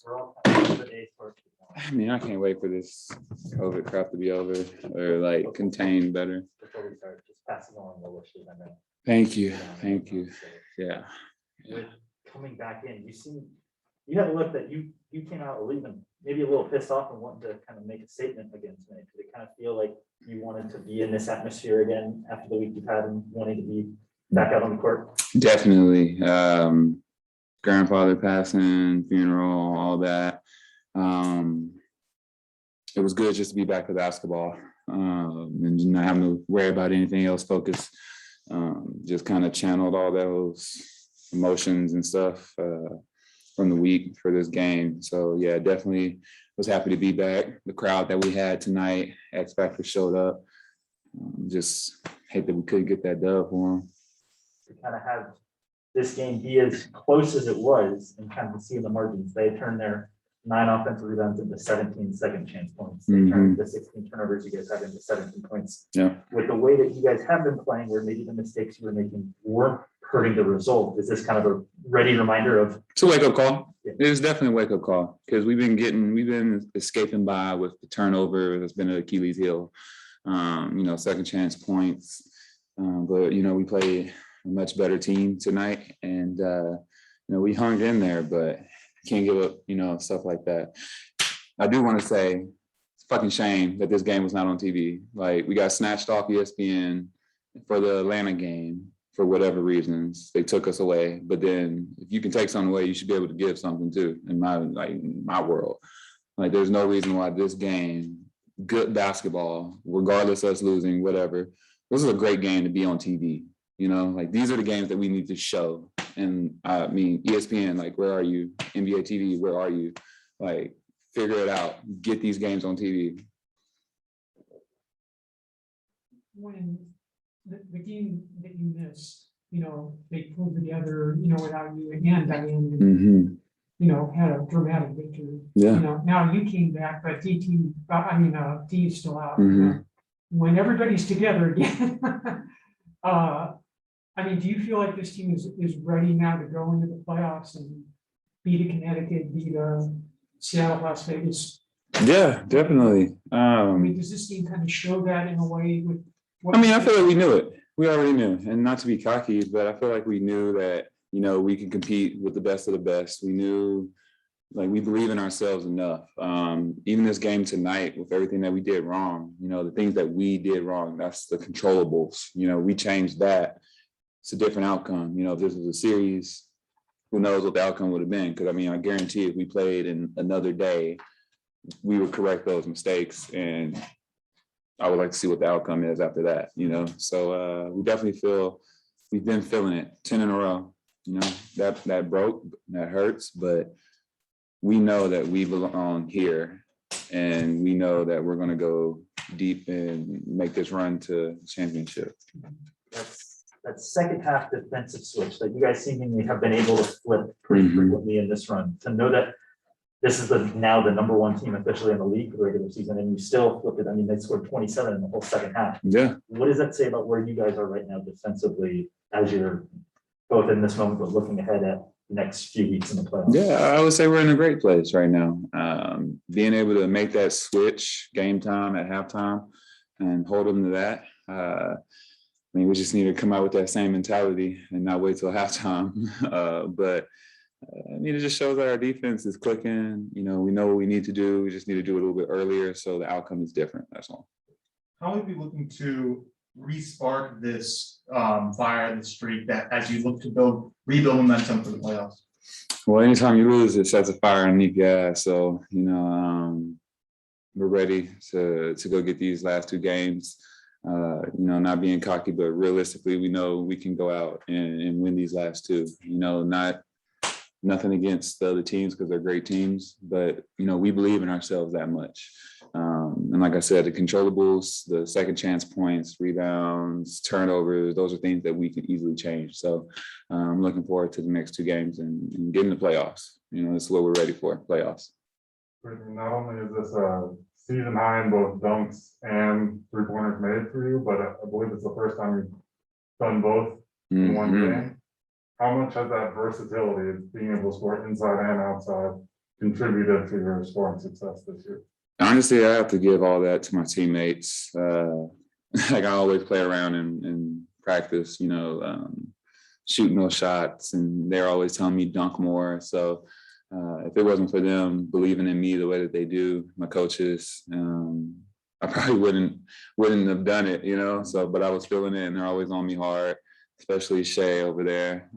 we're all kind of the days for. I mean, I can't wait for this COVID crap to be over or like contained better. Before we start, just passing along the wishes. I know. Thank you. Thank you. Yeah. With coming back in, you had a look that you came out even maybe a little pissed off and wanted to kind of make a statement again tonight. Did it kind of feel like you wanted to be in this atmosphere again after the week you've had and wanting to be back out on the court? Definitely. Grandfather passing, funeral, all that. It was good just to be back to basketball and not having to worry about anything else. Focus, just kind of channeled all those emotions and stuff from the week for this game. So yeah, definitely was happy to be back. The crowd that we had tonight, X Factor showed up. Just hate that we couldn't get that dub for them. To kind of have this game be as close as it was and kind of see in the margins. They turned their 9 offensive rebounds into 17 second chance points. They turned the 16 turnovers you guys had into 17 points. Yeah. With the way that you guys have been playing, where maybe the mistakes you were making weren't hurting the result, is this kind of a ready reminder of? It's a wake up call. Yeah. It is definitely a wake up call because we've been escaping by with the turnover. That's been an Achilles heel. Second chance points. But we played a much better team tonight, and we hung in there, but can't give up, stuff like that. I do want to say it's a fucking shame that this game was not on TV. Like, we got snatched off ESPN for the Atlanta game for whatever reasons. They took us away. But then if you can take something away, you should be able to give something too, in my world. Like, there's no reason why this game, good basketball, regardless of us losing, whatever, this is a great game to be on TV. These are the games that we need to show. And I mean, ESPN, like, where are you? NBA TV, where are you? Like, figure it out. Get these games on TV. When the game that you missed, they pulled together, without you and Diane, had a dramatic victory. Yeah. Now you came back, but D is still out. When everybody's together again, do you feel like this team is ready now to go into the playoffs and beat a Connecticut, beat a Seattle, Las Vegas? Yeah, definitely. Does this team kind of show that in a way with what I feel like we knew it. We already knew. And not to be cocky, but I feel like we knew that, we can compete with the best of the best. We knew, we believe in ourselves enough. Even this game tonight, with everything that we did wrong, the things that we did wrong, that's the controllables. We changed that. It's a different outcome. If this was a series, who knows what the outcome would have been? Because I guarantee if we played in another day, we would correct those mistakes. And I would like to see what the outcome is after that, So we definitely feel we've been feeling it 10 in a row. That broke, that hurts, but we know that we belong here, and we know that we're going to go deep and make this run to championship. That second half defensive switch that you guys seemingly have been able to flip pretty frequently in this run, to know that this is now the number 1 team officially in the league for the regular season, and you still flip it. They scored 27 in the whole second half. Yeah. What does that say about where you guys are right now defensively, as you're both in this moment but looking ahead at the next few weeks in the playoffs? Yeah, I would say we're in a great place right now. Being able to make that switch game time at halftime and hold them to that. We just need to come out with that same mentality and not wait till halftime. But it just shows that our defense is clicking. We know what we need to do. We just need to do it a little bit earlier, so the outcome is different. That's all. How are you looking to respark this fire, this streak, that as you look to rebuild momentum for the playoffs? Well, anytime you lose, it sets a fire underneath your ass. So we're ready to go get these last 2 games. Not being cocky, but realistically, we know we can go out and win these last 2. Nothing against the other teams because they're great teams, but we believe in ourselves that much. And like I said, the controllables, the second chance points, rebounds, turnovers, those are things that we can easily change. So I'm looking forward to the next 2 games and getting the playoffs. This is what we're ready for, playoffs. Not only is this a season high in both dunks and 3-pointers made for you, but I believe it's the first time you've done both in one game. How much has that versatility of being able to score inside and outside contributed to your scoring success this year? Honestly, I have to give all that to my teammates. Like I always play around in practice, shooting those shots, and they're always telling me dunk more. So if it wasn't for them believing in me the way that they do, my coaches, I probably wouldn't have done it, So, but I was feeling it, and they're always on me hard, especially Shay over there,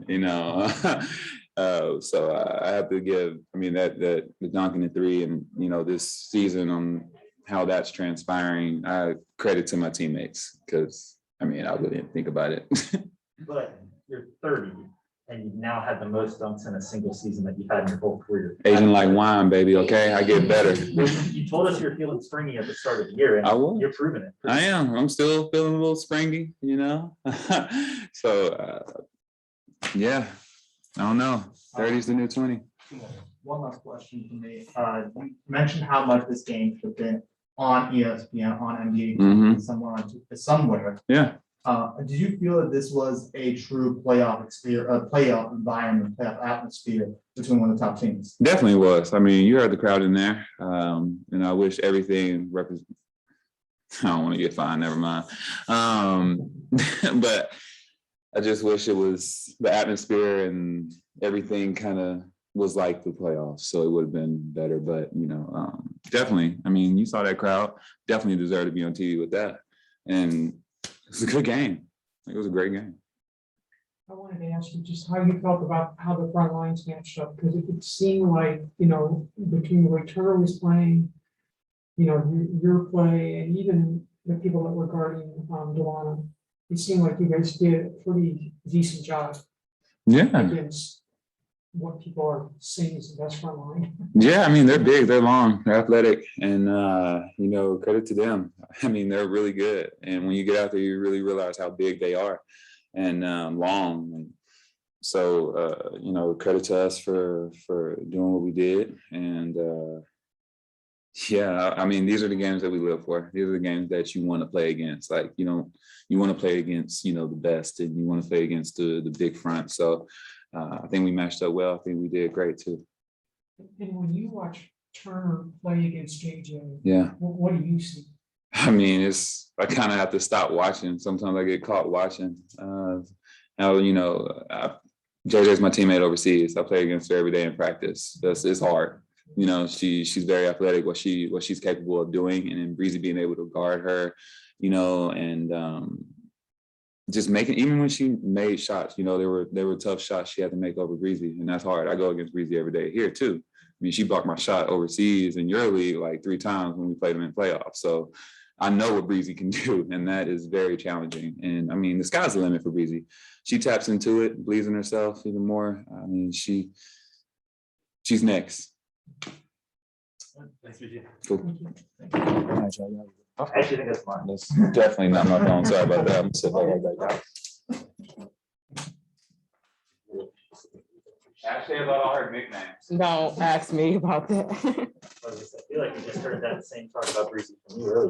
So I have to give. I mean, that the dunking the three, and this season on how that's transpiring, I credit to my teammates because I really didn't think about it. But you're 30 and you've now had the most dunks in a single season that you've had in your whole career. Aging like wine, baby. Okay, I get better. You told us you're feeling springy at the start of the year, and I will. you're proving it. I am. I'm still feeling a little springy, So, yeah, I don't know. 30 is the new 20. One last question for me. You mentioned how much this game should have been on ESPN, on NBA, Mhm. somewhere. Yeah. Did you feel that this was a true playoff experience, playoff environment, playoff atmosphere between one of the top teams? Definitely was. I mean, you heard the crowd in there, and I wish everything I don't want to get fined. Never mind. But I just wish it was the atmosphere and everything kind of was like the playoffs, so it would have been better. But definitely. I mean, you saw that crowd. Definitely deserved to be on TV with that, and it was a good game. It was a great game. I wanted to ask you just how you felt about how the front lines matched up, because it seemed like, between the way Turner was playing, your play, and even the people that were guarding Delano, it seemed like you guys did a pretty decent job Yeah. against what people are saying is the best front line. Yeah, I mean, they're big, they're long, they're athletic, and credit to them. I mean, they're really good. And when you get out there, you really realize how big they are and long. And so, credit to us for doing what we did. And yeah, I mean, these are the games that we live for. These are the games that you want to play against. Like, you want to play against, the best, and you want to play against the big front. So I think we matched up well. I think we did great too. And when you watch Turner play against JJ, Yeah. what do you see? I mean, I kind of have to stop watching. Sometimes I get caught watching. JJ's my teammate overseas. I play against her every day in practice. It's hard. She's very athletic, what she's capable of doing, and then Breezy being able to guard her, and just making, even when she made shots, they were tough shots she had to make over Breezy, and that's hard. I go against Breezy every day here too. I mean, she blocked my shot overseas in your league like 3 times when we played them in playoffs. So I know what Breezy can do, and that is very challenging. And I mean, the sky's the limit for Breezy. She taps into it, believes in herself even more. I mean, she's next. Nice to meet you. Cool. I actually think that's fine. That's definitely not my phone. Sorry about that. I'm sitting right back. Ask her about all her nicknames. Don't ask me about that. I feel like you just heard that same talk about Breezy from you earlier.